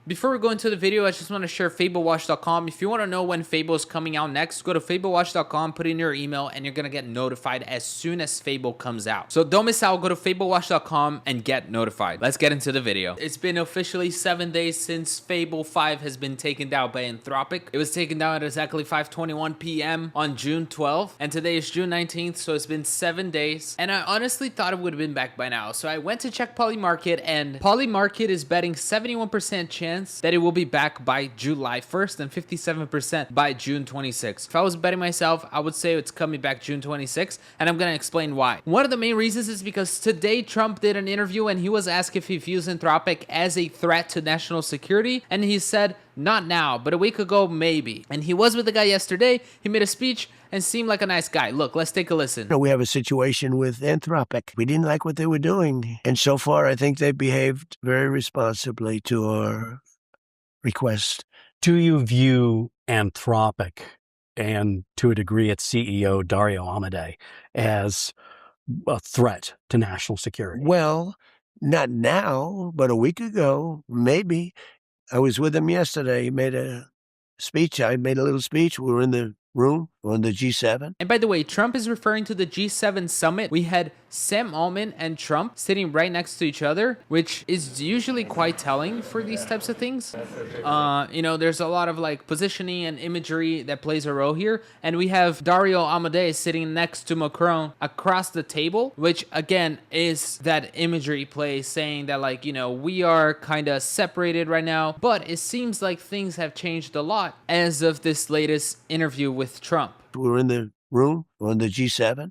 Before we go into the video, I just want to share FableWatch.com. If you want to know when Fable is coming out next, go to FableWatch.com, put in your email, and you're going to get notified as soon as Fable comes out. So don't miss out. Go to FableWatch.com and get notified. Let's get into the video. It's been officially 7 days since Fable 5 has been taken down by Anthropic. It was taken down at exactly 5:21 p.m. on June 12th, and today is June 19th, so it's been 7 days. And I honestly thought it would have been back by now. So I went to check Polymarket, and Polymarket is betting 71% chance that it will be back by July 1st and 57% by June 26th. If I was betting myself, I would say it's coming back June 26th, and I'm going to explain why. One of the main reasons is because today Trump did an interview and he was asked if he views Anthropic as a threat to national security, and he said, not now, but a week ago, maybe. And he was with the guy yesterday. He made a speech and seemed like a nice guy. Look, let's take a listen. We have a situation with Anthropic. We didn't like what they were doing. And so far, I think they behaved very responsibly to our request. Do you view Anthropic and, to a degree, its CEO, Dario Amodei, as a threat to national security? Well, not now, but a week ago, maybe. I was with him yesterday. He made a speech. I made a little speech. We were in the room on the G7. And by the way, Trump is referring to the G7 summit. We had Sam Altman and Trump sitting right next to each other, which is usually quite telling for these types of things. You know, there's a lot of like positioning and imagery that plays a role here. And we have Dario Amodei sitting next to Macron across the table, which again is that imagery play saying that, like, you know, we are kind of separated right now, but it seems like things have changed a lot as of this latest interview with Trump. We were in the room on the G7,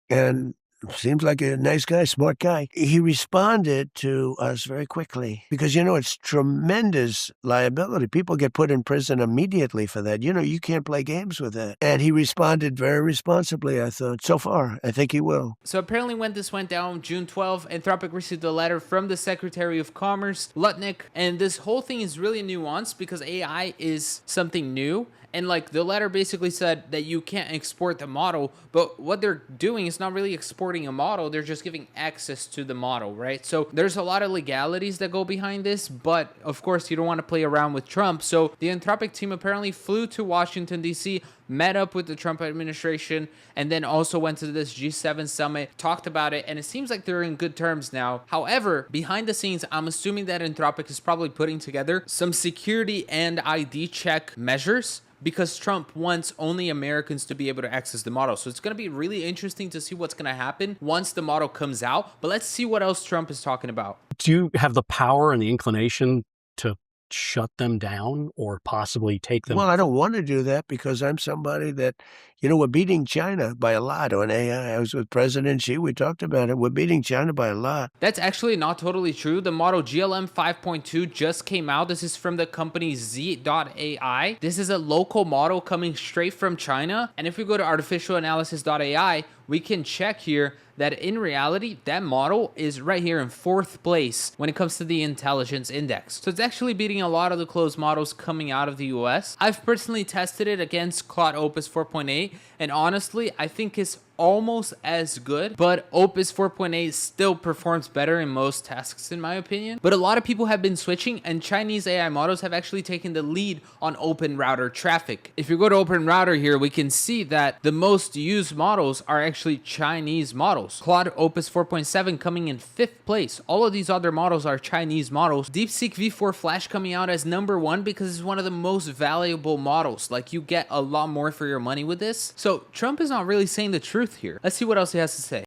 and seems like a nice guy, smart guy. He responded to us very quickly because, you know, it's tremendous liability. People get put in prison immediately for that. You know, you can't play games with that. And he responded very responsibly, I thought. So far, I think he will. So apparently when this went down, June 12th, Anthropic received a letter from the Secretary of Commerce, Lutnick, and this whole thing is really nuanced because AI is something new. And like the letter basically said that you can't export the model, but what they're doing is not really exporting a model. They're just giving access to the model, right? So there's a lot of legalities that go behind this, but of course you don't want to play around with Trump. So the Anthropic team apparently flew to Washington, D.C., met up with the Trump administration, and then also went to this G7 summit, talked about it, and it seems like they're in good terms now. However, behind the scenes, I'm assuming that Anthropic is probably putting together some security and ID check measures, because Trump wants only Americans to be able to access the model. So it's going to be really interesting to see what's going to happen once the model comes out. But let's see what else Trump is talking about. Do you have the power and the inclination to shut them down or possibly take them? Well, I don't want to do that because I'm somebody that, you know, we're beating China by a lot on AI. I was with President Xi. We talked about it. We're beating China by a lot. That's actually not totally true. The model GLM 5.2 just came out. This is from the company Z.ai. This is a local model coming straight from China. And if we go to artificialanalysis.ai, we can check here that in reality, that model is right here in 4th place when it comes to the intelligence index. So it's actually beating a lot of the closed models coming out of the US. I've personally tested it against Claude Opus 4.8, and honestly, I think it's almost as good, but Opus 4.8 still performs better in most tasks in my opinion. But a lot of people have been switching, and Chinese AI models have actually taken the lead on OpenRouter traffic. If you go to OpenRouter here, we can see that the most used models are actually Chinese models. Claude Opus 4.7 coming in 5th place. All of these other models are Chinese models. DeepSeek V4 Flash coming out as #1 because it's one of the most valuable models. Like, you get a lot more for your money with this. So Trump is not really saying the truth here. Let's see what else he has to say.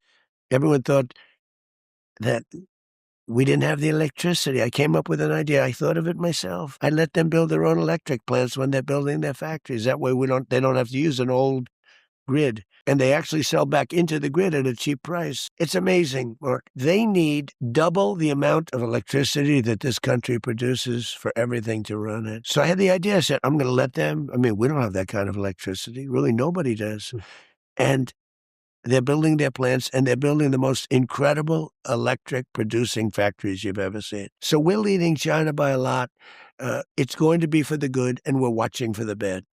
Everyone thought that we didn't have the electricity. I came up with an idea. I thought of it myself. I let them build their own electric plants when they're building their factories. That way they don't have to use an old grid. And they actually sell back into the grid at a cheap price. It's amazing, Mark. They need double the amount of electricity that this country produces for everything to run it. So I had the idea. I said, I'm going to let them. I mean, we don't have that kind of electricity. Really, nobody does. And they're building their plants, and they're building the most incredible electric producing factories you've ever seen. So we're leading China by a lot. It's going to be for the good, and we're watching for the bad.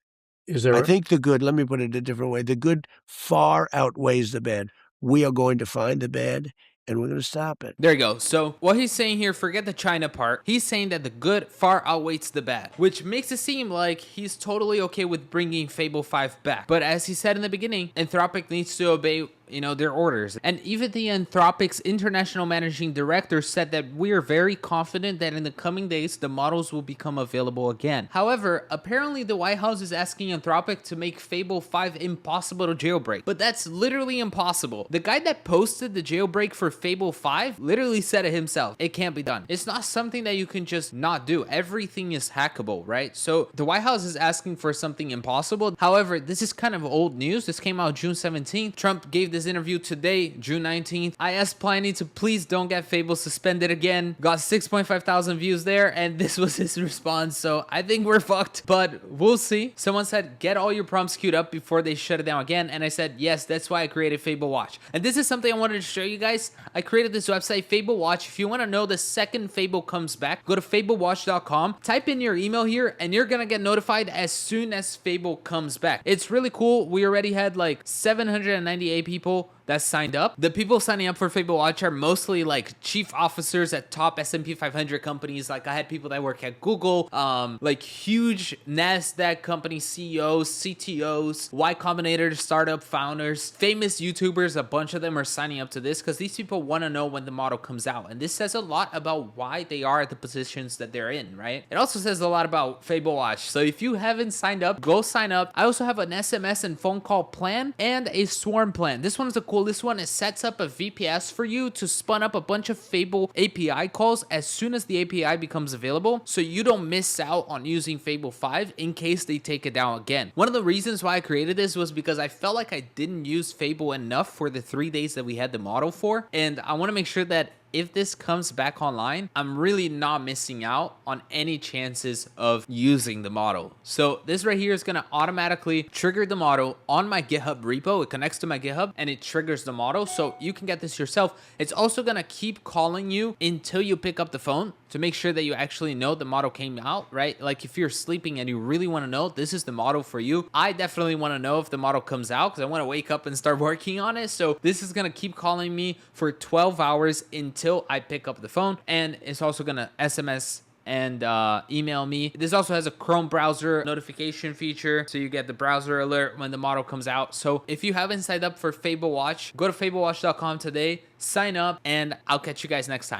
I think the good, let me put it a different way, the good far outweighs the bad. We are going to find the bad, and we're going to stop it. There you go. So what he's saying here, forget the China part. He's saying that the good far outweighs the bad, which makes it seem like he's totally okay with bringing Fable 5 back. But as he said in the beginning, Anthropic needs to obey their orders. And even the Anthropic's international managing director said that we are very confident that in the coming days, the models will become available again. However, apparently the White House is asking Anthropic to make Fable 5 impossible to jailbreak, but that's literally impossible. The guy that posted the jailbreak for Fable 5 literally said it himself. It can't be done. It's not something that you can just not do. Everything is hackable, right? So the White House is asking for something impossible. However, this is kind of old news. This came out June 17th. Trump gave this interview today, June 19th. I asked Pliny to please don't get Fable suspended again. Got 6.5 thousand views there, and this was his response. So I think we're fucked, but we'll see. Someone said, get all your prompts queued up before they shut it down again. And I said, yes, that's why I created Fable Watch. And this is something I wanted to show you guys. I created this website, Fable Watch. If you want to know the second Fable comes back, go to fablewatch.com, type in your email here, and you're going to get notified as soon as Fable comes back. It's really cool. We already had like 798 people that signed up. The people signing up for Fable Watch are mostly like chief officers at top S&P 500 companies. Like I had people that work at Google, like huge NASDAQ company CEOs, CTOs, Y Combinator startup founders, famous YouTubers. A bunch of them are signing up to this because these people want to know when the model comes out. And this says a lot about why they are at the positions that they're in, right? It also says a lot about Fable Watch. So if you haven't signed up, go sign up. I also have an SMS and phone call plan and a swarm plan. This one's a cool. This one, it sets up a VPS for you to spun up a bunch of Fable API calls as soon as the API becomes available, so you don't miss out on using Fable 5 in case they take it down again. One of the reasons why I created this was because I felt like I didn't use Fable enough for the 3 days that we had the model for, and I want to make sure that if this comes back online, I'm really not missing out on any chances of using the model. So this right here is going to automatically trigger the model on my GitHub repo. It connects to my GitHub and it triggers the model. So you can get this yourself. It's also going to keep calling you until you pick up the phone to make sure that you actually know the model came out, right? Like if you're sleeping and you really want to know, this is the model for you. I definitely want to know if the model comes out because I want to wake up and start working on it. So this is going to keep calling me for 12 hours until I pick up the phone, and it's also gonna SMS and email me. This also has a Chrome browser notification feature, so you get the browser alert when the model comes out. So if you haven't signed up for Fable Watch, go to fablewatch.com today, sign up, and I'll catch you guys next time.